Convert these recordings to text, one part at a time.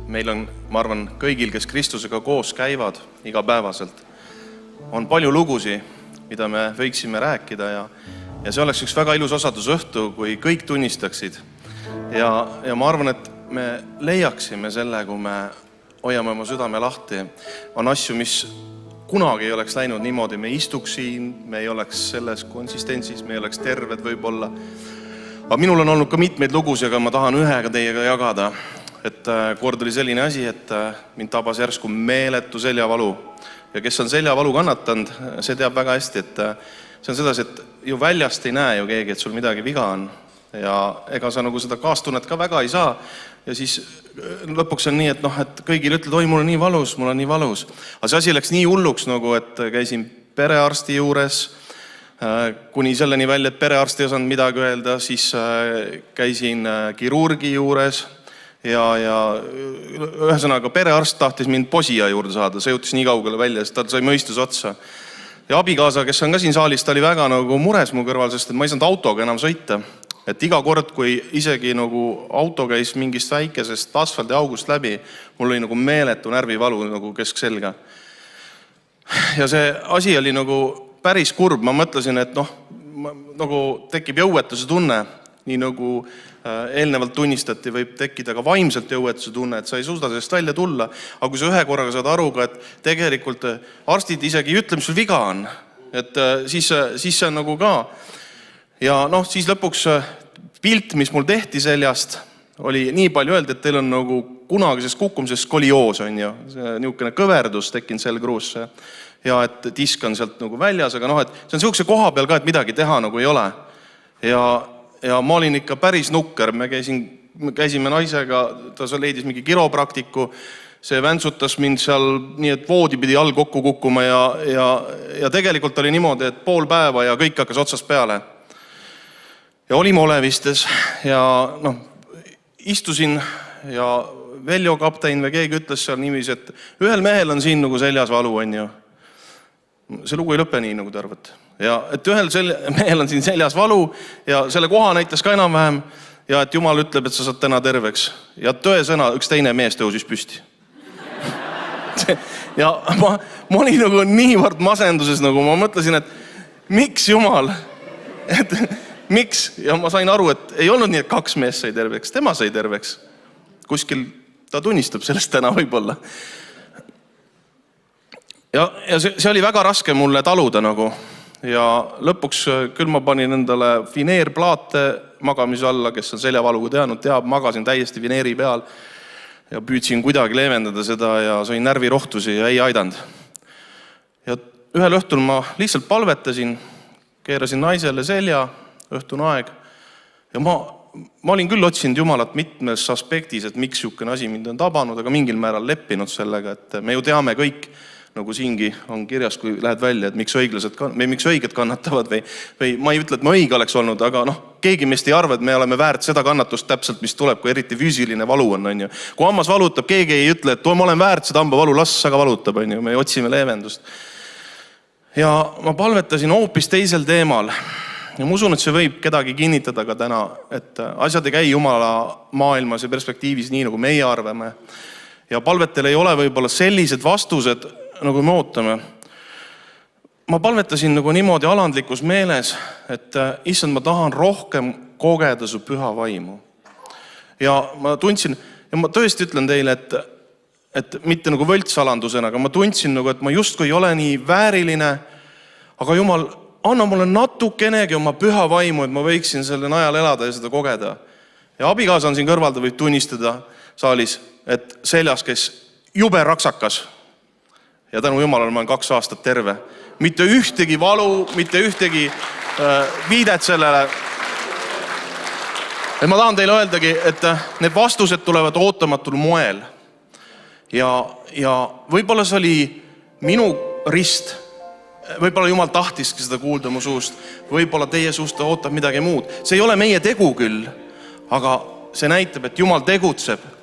meil on, ma arvan, kõigil, kes Kristusega koos käivad igapäevaselt, on palju lugusi, mida me võiksime rääkida ja see oleks üks väga ilus osadusõhtu, kui kõik tunnistaksid. Ja ma arvan, et me leiaksime selle, kui me hoiame oma südame lahti. On asju, mis kunagi ei oleks läinud niimoodi, me istuks siin, me ei oleks selles konsistentsis, me ei oleks terved võib-olla. Aga minul on olnud ka mitmeid lugusid, aga ma tahan ühega teiega jagada. Et kord oli selline asi, et mind tabas järsku meeletu seljavalu. Ja kes on seljavalu kannatanud, see teab väga hästi, et see on sedasi, et ju väljast ei näe ju keegi, et sul midagi viga on. Ja ega sa nagu seda kaastunnet ka väga ei saa. Ja siis lõpuks on nii, et kõigil ütled, oi, mul on nii valus, mul on nii valus. Aga see asi läks nii hulluks, et käisin perearsti juures, kuni selleni välja, et perearst ei osanud midagi öelda, siis käisin kirurgi juures ja ühesõnaga perearst tahtis mind posia juurde saada, see jõutis nii kaugele välja, sest ta sai mõistus otsa. Ja abikaasa, kes on ka siin saalis, ta oli väga mures mu kõrval, sest ma ei saanud autoga enam sõita. Et iga kord, kui isegi auto käis mingist väikesest asfaldiaugust läbi, mul oli meeletu närvivalu keskselga. Ja see asi oli päris kurb. Ma mõtlesin, et tekib jõuetuse tunne, nii nagu eelnevalt tunnistati, võib tekkida ka vaimselt jõuetuse tunne, et sa ei suuda sellest välja tulla. Aga kui sa ühe korraga saad aru ka, et tegelikult arstid isegi ei ütle, mis sul viga on, et siis see on ka. Ja siis lõpuks pilt, mis mul tehti seljast, oli nii palju öelda, et teil on kunagises kukkumises skolioos on ju. See niisugune kõverdus tekkinud selgruusse ja et disk on sealt väljas, aga et see on niisuguse koha peal ka, et midagi teha ei ole. Ja ma olin ikka päris nukker, me käisime naisega, ta leidis mingi kiropraktiku, see väntsutas mind seal nii, et voodi pidi all kokku kukkuma ja tegelikult oli niimoodi, et pool päeva ja kõik hakkas otsast peale. Ja olime olevistes ja istusin ja Veljo kaptein või keegi ütles seal niiviisi, et ühel mehel on siin seljas valu, on ju. See lugu ei lõpe nii, te arvate. Ja et ühel mehel on siin seljas valu ja selle koha näitas ka enam-vähem ja et Jumal ütleb, et sa saad täna terveks. Ja tõesõna, üks teine mees tõusis püsti. Ja ma olin niivõrd masenduses, ma mõtlesin, et miks Jumal? Et miks? Ja ma sain aru, et ei olnud nii, et kaks meest sai terveks, tema sai terveks. Kuskil ta tunnistab sellest täna võib-olla. Ja see oli väga raske mulle taluda ja lõpuks küll ma panin endale vineerplaate magamise alla, kes on seljavaluga teab, magasin täiesti vineeri peal ja püüdsin kuidagi leevendada seda ja sain närvirohtusi ja ei aidanud. Ja ühel õhtul ma lihtsalt palvetasin, keerasin naisele selja, õhtune aeg ja ma olin küll otsinud Jumalat mitmes aspektis, et miks niisugune asi mind on tabanud, aga mingil määral leppinud sellega, et me ju teame kõik, nagu siingi on kirjas, kui lähed välja, et miks õiged kannatavad või ma ei ütle, et ma õige oleks olnud, aga keegi meist ei arva, et me oleme väärt seda kannatust täpselt, mis tuleb, kui eriti füüsiline valu on. Kui hammas valutab, keegi ei ütle, et ma olen väärt seda hambavalu, las aga valutab, me otsime leevendust. Ja ma palvetasin hoopis teisel teemal. Ja ma usun, et see võib kedagi kinnitada ka täna, et asjad ei käi Jumala maailmas ja perspektiivis nii, nagu meie arvame. Ja palvetel ei ole võib-olla sellised vastused, nagu me ootame. Ma palvetasin niimoodi alandlikus meeles, et issand, ma tahan rohkem kogeda su püha vaimu. Ja ma tundsin, ja ma tõesti ütlen teile, et mitte võltsalandusena, aga ma tundsin, et ma justkui ei ole nii vääriline, aga Jumal, anna mulle natukenegi oma püha vaimu, et ma võiksin selle najal elada ja seda kogeda. Ja abikaasa on siin kõrval, ta võib tunnistada saalis, et seljas, kes jube raksakas. Ja tänu Jumalale ma olen 2 aastat terve. Mitte ühtegi valu, mitte ühtegi viidet sellele. Et ma tahan teile öeldagi, et need vastused tulevad ootamatul moel. Ja võib-olla see oli minu rist. Võib-olla Jumal tahtiski seda kuulda mu suust. Võib-olla teie suust ootab midagi muud. See ei ole meie tegu küll, aga see näitab, et Jumal tegutseb.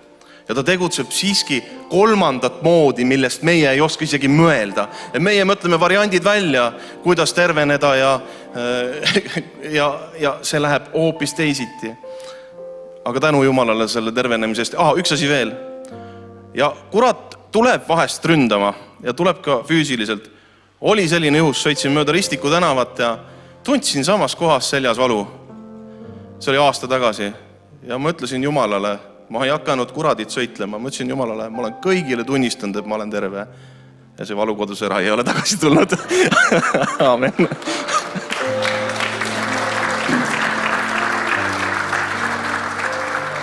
Ja ta tegutseb siiski kolmandat moodi, millest meie ei oska isegi mõelda. Ja meie mõtleme variandid välja, kuidas terveneda ja see läheb hoopis teisiti. Aga tänu Jumalale selle tervenemisest. Üks asi veel. Ja kurat tuleb vahest ründama ja tuleb ka füüsiliselt. Oli selline juhus, sõitsin mööda Ristiku tänavat ja tundsin samas kohas seljas valu. See oli aasta tagasi ja ma ütlesin Jumalale, ma ei hakanud kuradit sõitlema, ma ütlesin Jumalale, ma olen kõigile tunnistanud, et ma olen terve ja see valu kodus ära ei ole tagasi tulnud. Aamen.